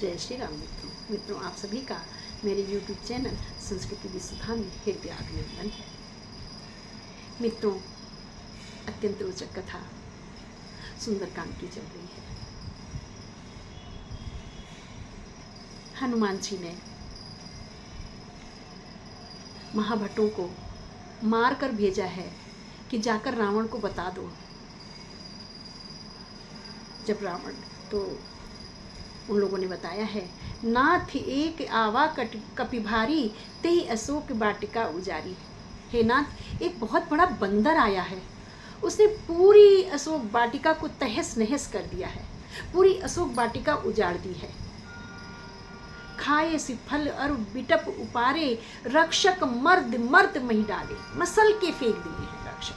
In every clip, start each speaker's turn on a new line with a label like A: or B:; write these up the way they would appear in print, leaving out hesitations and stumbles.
A: जय श्री राम मित्रों, आप सभी का मेरे YouTube चैनल संस्कृति विसुधा में हृदय अभिनंदन है। मित्रों, अत्यंत रोचक कथा सुंदरकांड की चल रही है। हनुमान जी ने महाभटों को मार कर भेजा है कि जाकर रावण को बता दो। जब रावण, तो उन लोगों ने बताया है, नाथ एक आवा कपिभारी तेहि अशोक वाटिका उजारी। हे नाथ, एक बहुत बड़ा बंदर आया है, उसने पूरी अशोक वाटिका को तहस नहस कर दिया है, पूरी अशोक वाटिका उजाड़ दी है। खाए सी फल और बिटप उपारे, रक्षक मर्द मर्द मही डाले। मसल के फेंक दिए हैं रक्षक।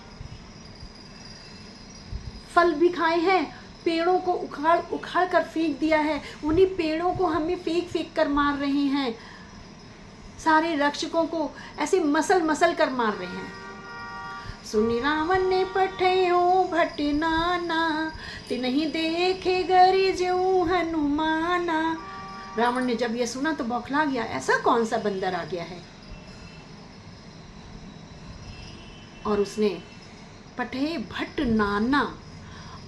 A: फल भी खाए हैं, पेड़ों को उखाड़ उखाड़ कर फेंक दिया है, उन्हीं पेड़ों को हमें फेंक फेंक कर मार रहे हैं। सारे रक्षकों को ऐसे मसल मसल कर मार रहे हैं। सुनि रावण ने पठयो भट नाना, तिन्हि देखे गरिजऊ हनुमाना। रावण ने जब यह सुना तो बौखला गया, ऐसा कौन सा बंदर आ गया है। और उसने पठे भट नाना,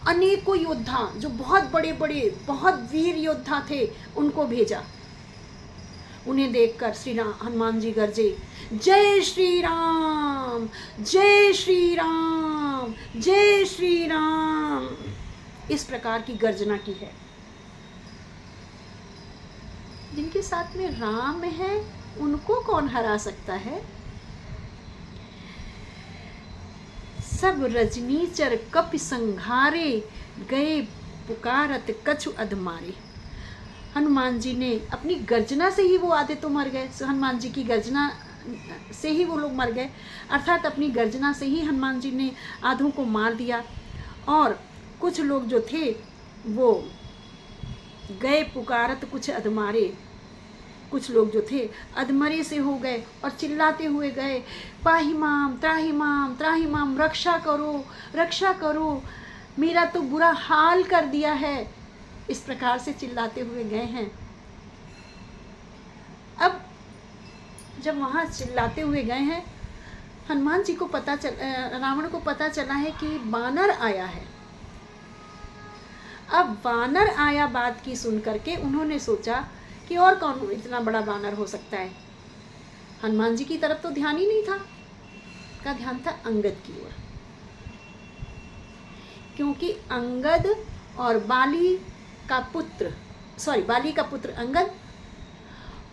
A: अनेकों योद्धा जो बहुत बड़े बड़े बहुत वीर योद्धा थे उनको भेजा। उन्हें देखकर श्री राम हनुमान जी गरजे, जय श्री राम जय श्री राम जय श्री राम, इस प्रकार की गर्जना की है। जिनके साथ में राम है उनको कौन हरा सकता है। सब रजनीचर कपि संघारे, गए पुकारत कछु अधमारे। हनुमान जी ने अपनी गर्जना से ही वो आधे तो मर गए। हनुमान जी की गर्जना से ही वो लोग मर गए, अर्थात अपनी गर्जना से ही हनुमान जी ने आधों को मार दिया। और कुछ लोग जो थे वो गए पुकारत कुछ अधमारे, कुछ लोग जो थे अधमरे से हो गए और चिल्लाते हुए गए, पाही माम त्राही माम त्राही माम, रक्षा करो, मेरा तो बुरा हाल कर दिया है। इस प्रकार से चिल्लाते हुए गए हैं। अब जब वहाँ चिल्लाते हुए गए हैं, हनुमान जी को रावण को पता चला है कि वानर आया है। अब वानर आया बात की सुन करके उन्होंने सोचा कि और कौन इतना बड़ा वानर हो सकता है। हनुमान जी की तरफ तो ध्यान ही नहीं था, का ध्यान था अंगद की ओर, क्योंकि अंगद और बाली का पुत्र अंगद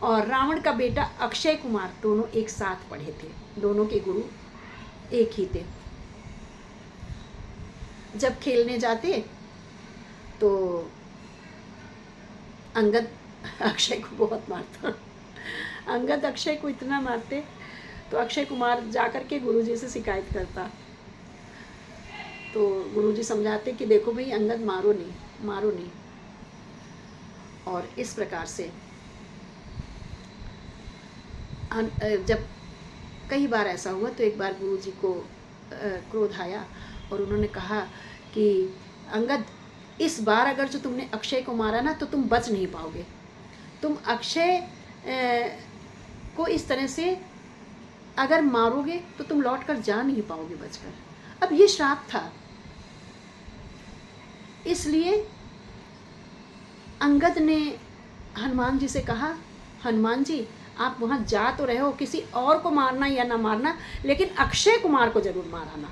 A: और रावण का बेटा अक्षय कुमार दोनों एक साथ पढ़े थे, दोनों के गुरु एक ही थे। जब खेलने जाते तो अंगद अक्षय को बहुत मारता, अंगद अक्षय को इतना मारते तो अक्षय कुमार जाकर के गुरुजी से शिकायत करता। तो गुरुजी समझाते कि देखो भाई, अंगद मारो नहीं। और इस प्रकार से जब कई बार ऐसा हुआ तो एक बार गुरुजी को क्रोध आया और उन्होंने कहा कि अंगद, इस बार अगर जो तुमने अक्षय को मारा ना तो तुम बच नहीं पाओगे। तुम अक्षय को इस तरह से अगर मारोगे तो तुम लौट कर जा नहीं पाओगे बचकर। अब ये श्राप था, इसलिए अंगद ने हनुमान जी से कहा, हनुमान जी आप वहाँ जा तो रहे हो, किसी और को मारना या ना मारना, लेकिन अक्षय कुमार को जरूर माराना,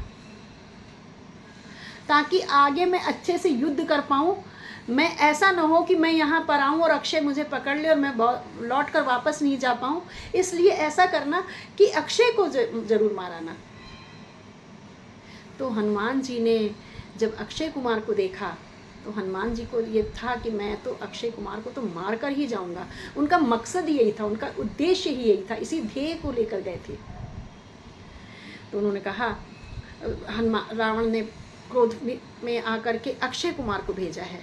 A: ताकि आगे मैं अच्छे से युद्ध कर पाऊँ। मैं ऐसा ना हो कि मैं यहाँ पर आऊँ और अक्षय मुझे पकड़ ले और मैं लौट कर वापस नहीं जा पाऊँ। इसलिए ऐसा करना कि अक्षय को जरूर माराना। तो हनुमान जी ने जब अक्षय कुमार को देखा तो हनुमान जी को ये था कि मैं तो अक्षय कुमार को तो मार कर ही जाऊँगा। उनका मकसद यही था, उनका उद्देश्य ही यही था, इसी ध्येय को लेकर गए थे। तो उन्होंने कहा, रावण ने क्रोध में आकर के अक्षय कुमार को भेजा है।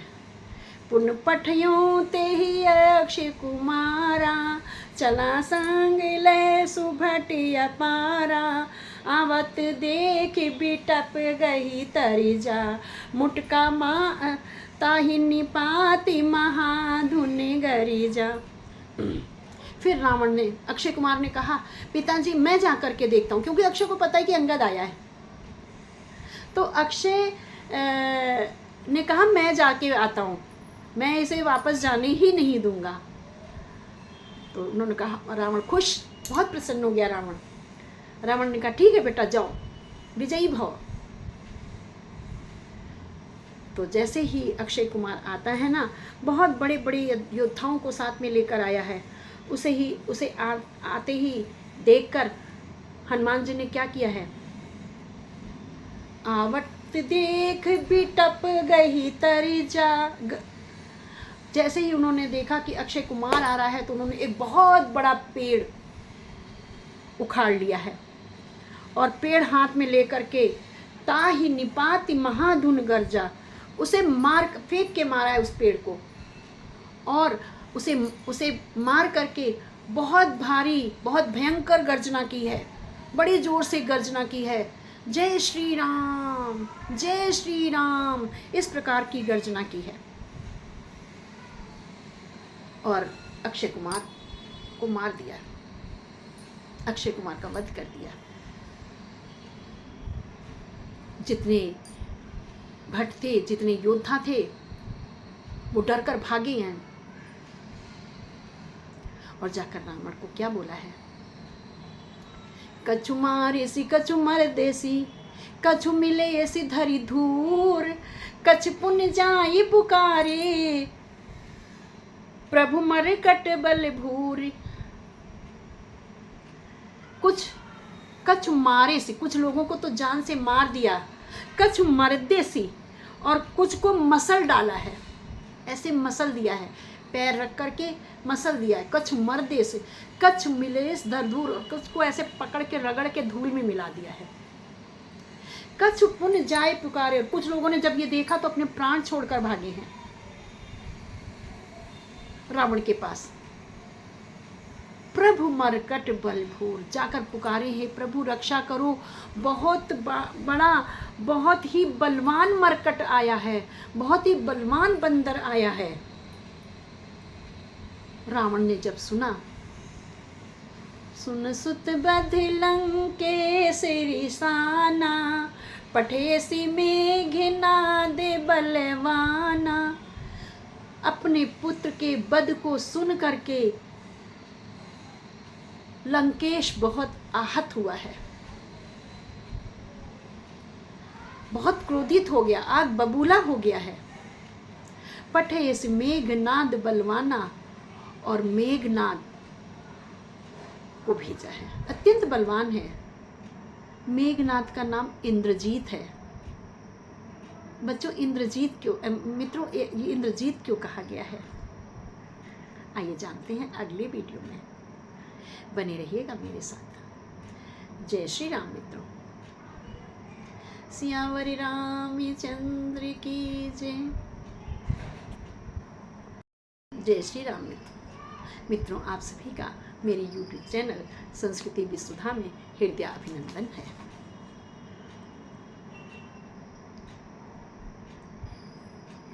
A: पुन पठयों ते ही अक्षय कुमारा, चला संग ले सुभट अपारा। आवत देख बिटप गई तरिजा, मुटका ताहि निपाति महाधुन तरी जा। फिर रावण ने, अक्षय कुमार ने कहा पिताजी मैं जा करके देखता हूँ, क्योंकि अक्षय को पता है कि अंगद आया है। तो अक्षय ने कहा मैं जाके आता हूँ, मैं इसे वापस जाने ही नहीं दूंगा। तो उन्होंने कहा, रावण खुश, बहुत प्रसन्न हो गया रावण। रावण ने कहा ठीक है बेटा जाओ, विजयी भव। तो जैसे ही अक्षय कुमार आता है ना, बहुत बड़े बड़े योद्धाओं को साथ में लेकर आया है, उसे आते ही देखकर हनुमान जी ने क्या किया है, आवत देख बिटप गई तरी जा। जैसे ही उन्होंने देखा कि अक्षय कुमार आ रहा है, तो उन्होंने एक बहुत बड़ा पेड़ उखाड़ लिया है और पेड़ हाथ में लेकर के ताहि निपाति महाधुन गर्जा, उसे फेंक के मारा है उस पेड़ को, और उसे मार करके बहुत भारी, बहुत भयंकर गर्जना की है, बड़ी जोर से गर्जना की है, जय श्री राम, जय श्री राम, इस प्रकार की गर्जना की है। और अक्षय कुमार को मार दिया, अक्षय कुमार का वध कर दिया। जितने भट्ट थे, जितने योद्धा थे, वो डर कर भागे हैं। और जाकर रावण को क्या बोला है, कछु मारे सी कछु मर देसी, कछु मिले ऐसी धरी धूर, कछ पुण्य जाई पुकारे, प्रभु मरे कट बल भूर। कुछ कछु मारे सी, कुछ लोगों को तो जान से मार दिया, कछु मर्दे सी, और कुछ को मसल डाला है, ऐसे मसल दिया है, पैर रख करके मसल दिया है। कछ मर्दे से, कछ मिलेस धूर, और कुछ को ऐसे पकड़ के रगड़ के धूल में मिला दिया है। कछ पुण्य जाए पुकारे, और कुछ लोगों ने जब ये देखा तो अपने प्राण छोड़कर भागे हैं रावण के पास। प्रभु मरकट बलभूर, जाकर पुकारे हैं प्रभु रक्षा करो, बहुत बड़ा, बहुत ही बलवान मरकट आया है, बहुत ही बलवान बंदर आया है। रावण ने जब सुना, सुन सुत बध लंकेश रिसाना, पठेसी मेघनाद बलवाना, अपने पुत्र के वध को सुन करके लंकेश बहुत आहत हुआ है, बहुत क्रोधित हो गया, आग बबूला हो गया है। पठेसी मेघनाद बलवाना, और मेघनाद को भेजा है, अत्यंत बलवान है। मेघनाद का नाम इंद्रजीत है। बच्चों इंद्रजीत क्यों, मित्रों ये इंद्रजीत क्यों कहा गया है, आइए जानते हैं अगले वीडियो में। बने रहिएगा मेरे साथ। जय श्री राम मित्रों। सियावर रामचंद्र की जय। जय श्री राम मित्रों, आप सभी का मेरे YouTube चैनल संस्कृति विसुधा में हृदय अभिनंदन है।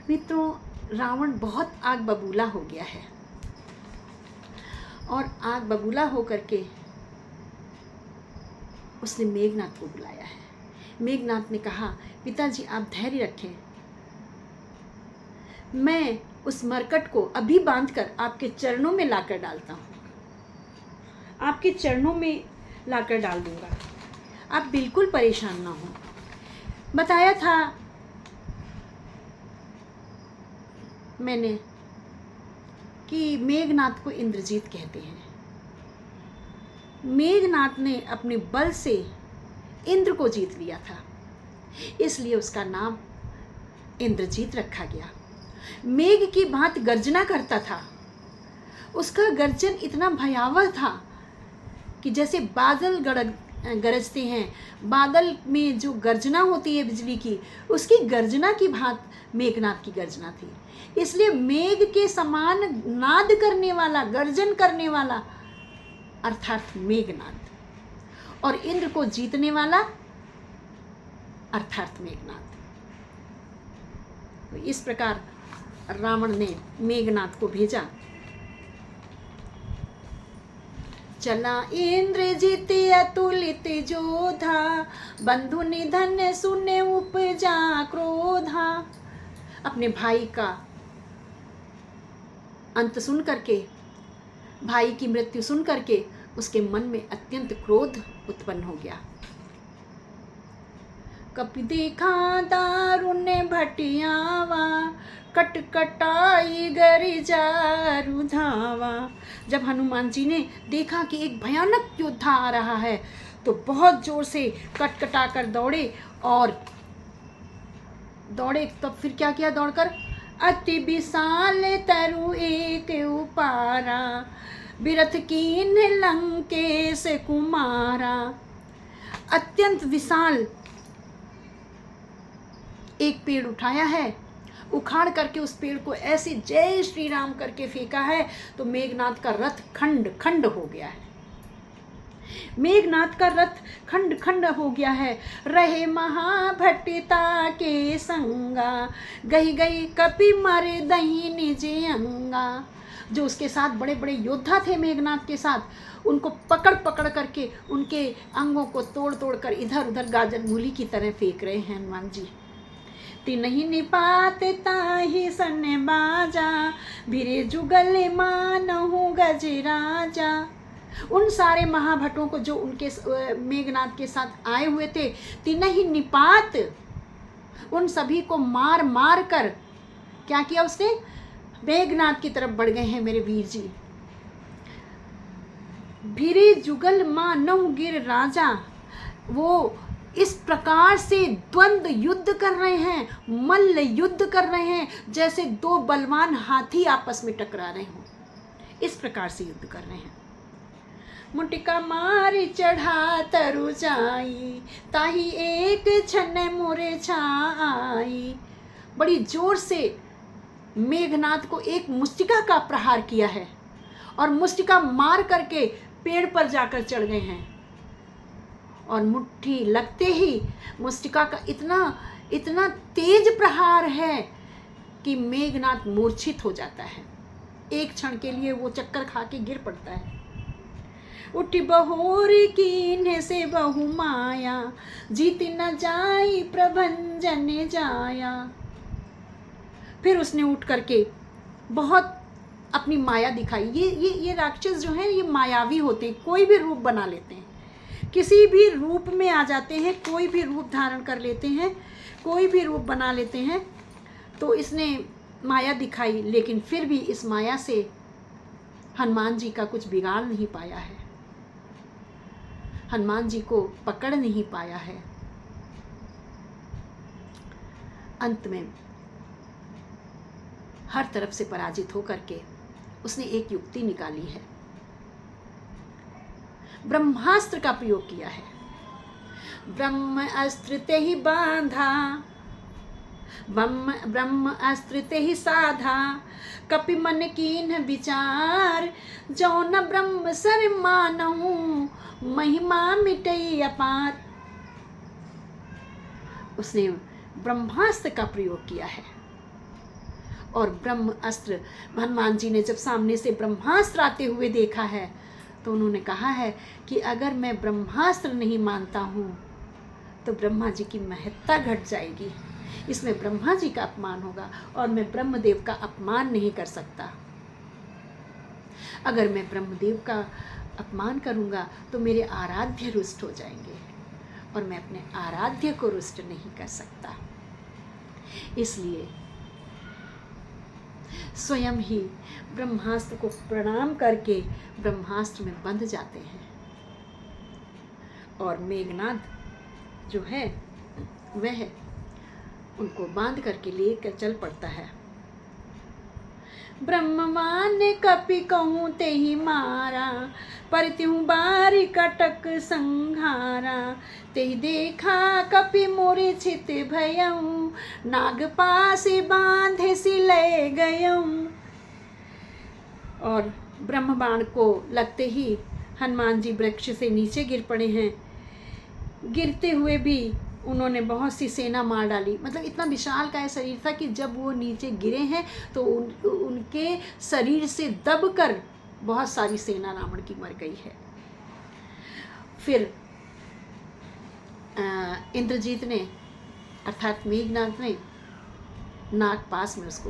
A: मित्रों, रावण बहुत आग बबूला हो गया है, और आग बबूला हो करके उसने मेघनाद को बुलाया है। मेघनाद ने कहा, पिताजी आप धैर्य रखें, मैं उस मरकट को अभी बांधकर आपके चरणों में लाकर डालता हूँ, आपके चरणों में लाकर डाल दूंगा, आप बिल्कुल परेशान ना हो। बताया था मैंने कि मेघनाद को इंद्रजीत कहते हैं। मेघनाद ने अपने बल से इंद्र को जीत लिया था, इसलिए उसका नाम इंद्रजीत रखा गया। मेघ की भांति गर्जना करता था, उसका गर्जन इतना भयावह था कि जैसे बादल गरजते हैं, बादल में जो गर्जना होती है बिजली की, उसकी गर्जना की भांति मेघनाद की गर्जना थी। इसलिए मेघ के समान नाद करने वाला, गर्जन करने वाला अर्थात मेघनाद, और इंद्र को जीतने वाला अर्थात मेघनाद। तो इस प्रकार रावण ने मेघनाद को भेजा चला इंद्रजित अतुलित जोधा, बंधु निधन सुने उपजा क्रोधा। अपने भाई का अंत सुन करके, भाई की मृत्यु सुन करके उसके मन में अत्यंत क्रोध उत्पन्न हो गया। कपि देखा दारुण भटियावा, कटकटाई गरिजा रुधावा। जब हनुमान जी ने देखा कि एक भयानक योद्धा आ रहा है तो बहुत जोर से कटकटा कर दौड़े, और दौड़े तब फिर क्या किया, दौड़कर अति विशाल तरु एक उपारा, बिरथ कीन लंकेश कुमारा। अत्यंत विशाल एक पेड़ उठाया है, उखाड़ करके उस पेड़ को ऐसे जय श्री राम करके फेंका है तो मेघनाथ का रथ खंड खंड हो गया है। मेघनाथ का रथ खंड खंड हो गया है। रहे महाभट्टिता के संगा, गई गई कपि मर दही निज अंगा। जो उसके साथ बड़े बड़े योद्धा थे मेघनाथ के साथ, उनको पकड़ पकड़ करके उनके अंगों को तोड़ तोड़ कर इधर उधर गाजर मूली की तरह फेंक रहे हैं हनुमान जी। तिनहि निपात ताहि सन बाजा, भिरे जुगल मानहु गजराजा। उन सारे महाभटों को जो उनके मेघनाथ के साथ आए हुए थे, तिनहि निपात, उन सभी को मार मार कर क्या किया उसने, मेघनाथ की तरफ बढ़ गए हैं मेरे वीर जी। भिरे जुगल मानहु गिर राजा, वो इस प्रकार से द्वंद्व युद्ध कर रहे हैं, मल्ल युद्ध कर रहे हैं, जैसे दो बलवान हाथी आपस में टकरा रहे हों, इस प्रकार से युद्ध कर रहे हैं। मुटिका मार चढ़ा तरु जाई, ताही एक क्षण मोरे छाई। बड़ी जोर से मेघनाथ को एक मुष्टिका का प्रहार किया है और मुष्टिका मार करके पेड़ पर जाकर चढ़ गए हैं, और मुट्ठी लगते ही मुष्टिका का इतना तेज प्रहार है कि मेघनाथ मूर्छित हो जाता है। एक क्षण के लिए वो चक्कर खा के गिर पड़ता है। उठी बहोर कीन्हे से बहु माया, जीत न जाई प्रभंजन जाया। फिर उसने उठ करके बहुत अपनी माया दिखाई। ये राक्षस जो हैं ये मायावी होते हैं, कोई भी रूप बना लेते हैं, किसी भी रूप में आ जाते हैं, कोई भी रूप धारण कर लेते हैं, कोई भी रूप बना लेते हैं। तो इसने माया दिखाई, लेकिन फिर भी इस माया से हनुमान जी का कुछ बिगाड़ नहीं पाया है, हनुमान जी को पकड़ नहीं पाया है। अंत में हर तरफ से पराजित होकर के उसने एक युक्ति निकाली है, ब्रह्मास्त्र का प्रयोग किया है। ब्रह्म अस्त्र ते ही बांधा, ब्रह्म अस्त्र ते ही साधा, कपि मन कीन्ह विचार, जो न ब्रह्म सर मानहु, महिमा मिटई अपार। उसने ब्रह्मास्त्र का प्रयोग किया है, और ब्रह्म अस्त्र, हनुमान जी ने जब सामने से ब्रह्मास्त्र आते हुए देखा है तो उन्होंने कहा है कि अगर मैं ब्रह्मास्त्र नहीं मानता हूँ तो ब्रह्मा जी की महत्ता घट जाएगी, इसमें ब्रह्मा जी का अपमान होगा और मैं ब्रह्मदेव का अपमान नहीं कर सकता। अगर मैं ब्रह्मदेव का अपमान करूँगा तो मेरे आराध्य रुष्ट हो जाएंगे, और मैं अपने आराध्य को रुष्ट नहीं कर सकता। इसलिए स्वयं ही ब्रह्मास्त्र को प्रणाम करके ब्रह्मास्त्र में बंध जाते हैं, और मेघनाथ जो है वह उनको बांध करके लेकर चल पड़ता है। ब्रह्मवान कपि कहूँ ते ही मारा, पर त्यों बारी कटक संहारा, ते ही देखा कपि मोरे छित भयऊँ, नाग पास बांधे सिले गयऊँ। और ब्रह्मबाण को लगते ही हनुमान जी वृक्ष से नीचे गिर पड़े हैं। गिरते हुए भी उन्होंने बहुत सी सेना मार डाली, मतलब इतना विशाल का शरीर था कि जब वो नीचे गिरे हैं तो उनके शरीर से दबकर बहुत सारी सेना रावण की मर गई है। फिर इंद्रजीत ने अर्थात मेघनाथ ने नागपास में उसको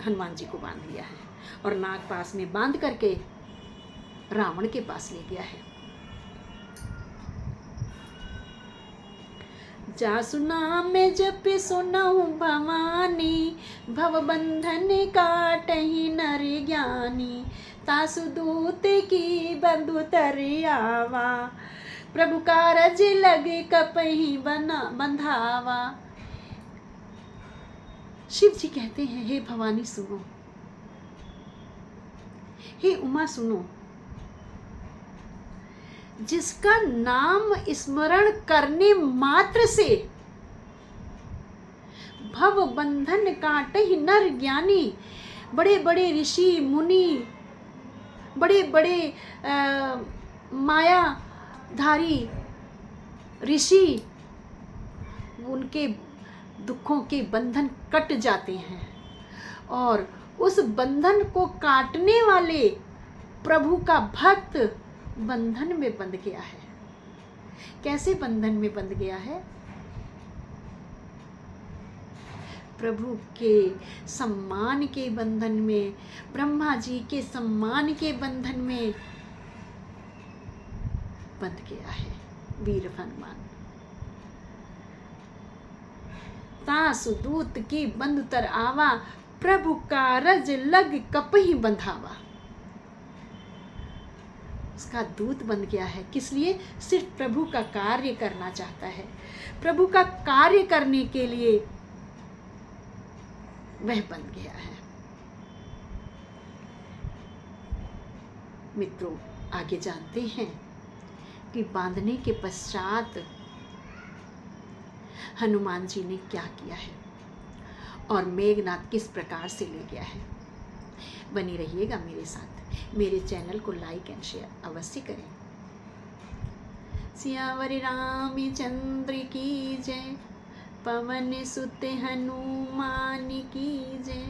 A: हनुमान जी को बांध लिया है और नागपास में बांध करके रावण के पास ले गया है। जासु नाम में जप सुनहु भवानी, भव बंधन काटहि नर ज्ञानी। तासु दूत की बंधु तर आवा, प्रभु कारज लगे कपहि बंधावा। शिव जी कहते हैं, हे भवानी सुनो, हे उमा सुनो, जिसका नाम स्मरण करने मात्र से भव बंधन काटहि नर ज्ञानी। बड़े बड़े ऋषि मुनि, बड़े बड़े मायाधारी ऋषि, उनके दुखों के बंधन कट जाते हैं और उस बंधन को काटने वाले प्रभु का भक्त बंधन में बंध गया है। कैसे बंधन में बंध गया है? प्रभु के सम्मान के बंधन में, ब्रह्मा जी के सम्मान के बंधन में बंध गया है वीर हनुमान। तासु दूत की बंधु तर आवा, प्रभु कारज लग कपहि बंधावा। उसका दूत बन गया है। किस लिए? सिर्फ प्रभु का कार्य करना चाहता है। प्रभु का कार्य करने के लिए वह बन गया है। मित्रों, आगे जानते हैं कि बांधने के पश्चात हनुमान जी ने क्या किया है और मेघनाथ किस प्रकार से ले गया है। बनी रहिएगा मेरे साथ। मेरे चैनल को लाइक एंड शेयर अवश्य करें। सियावर रामचंद्र की जय, पवन सुत हनुमान की जय।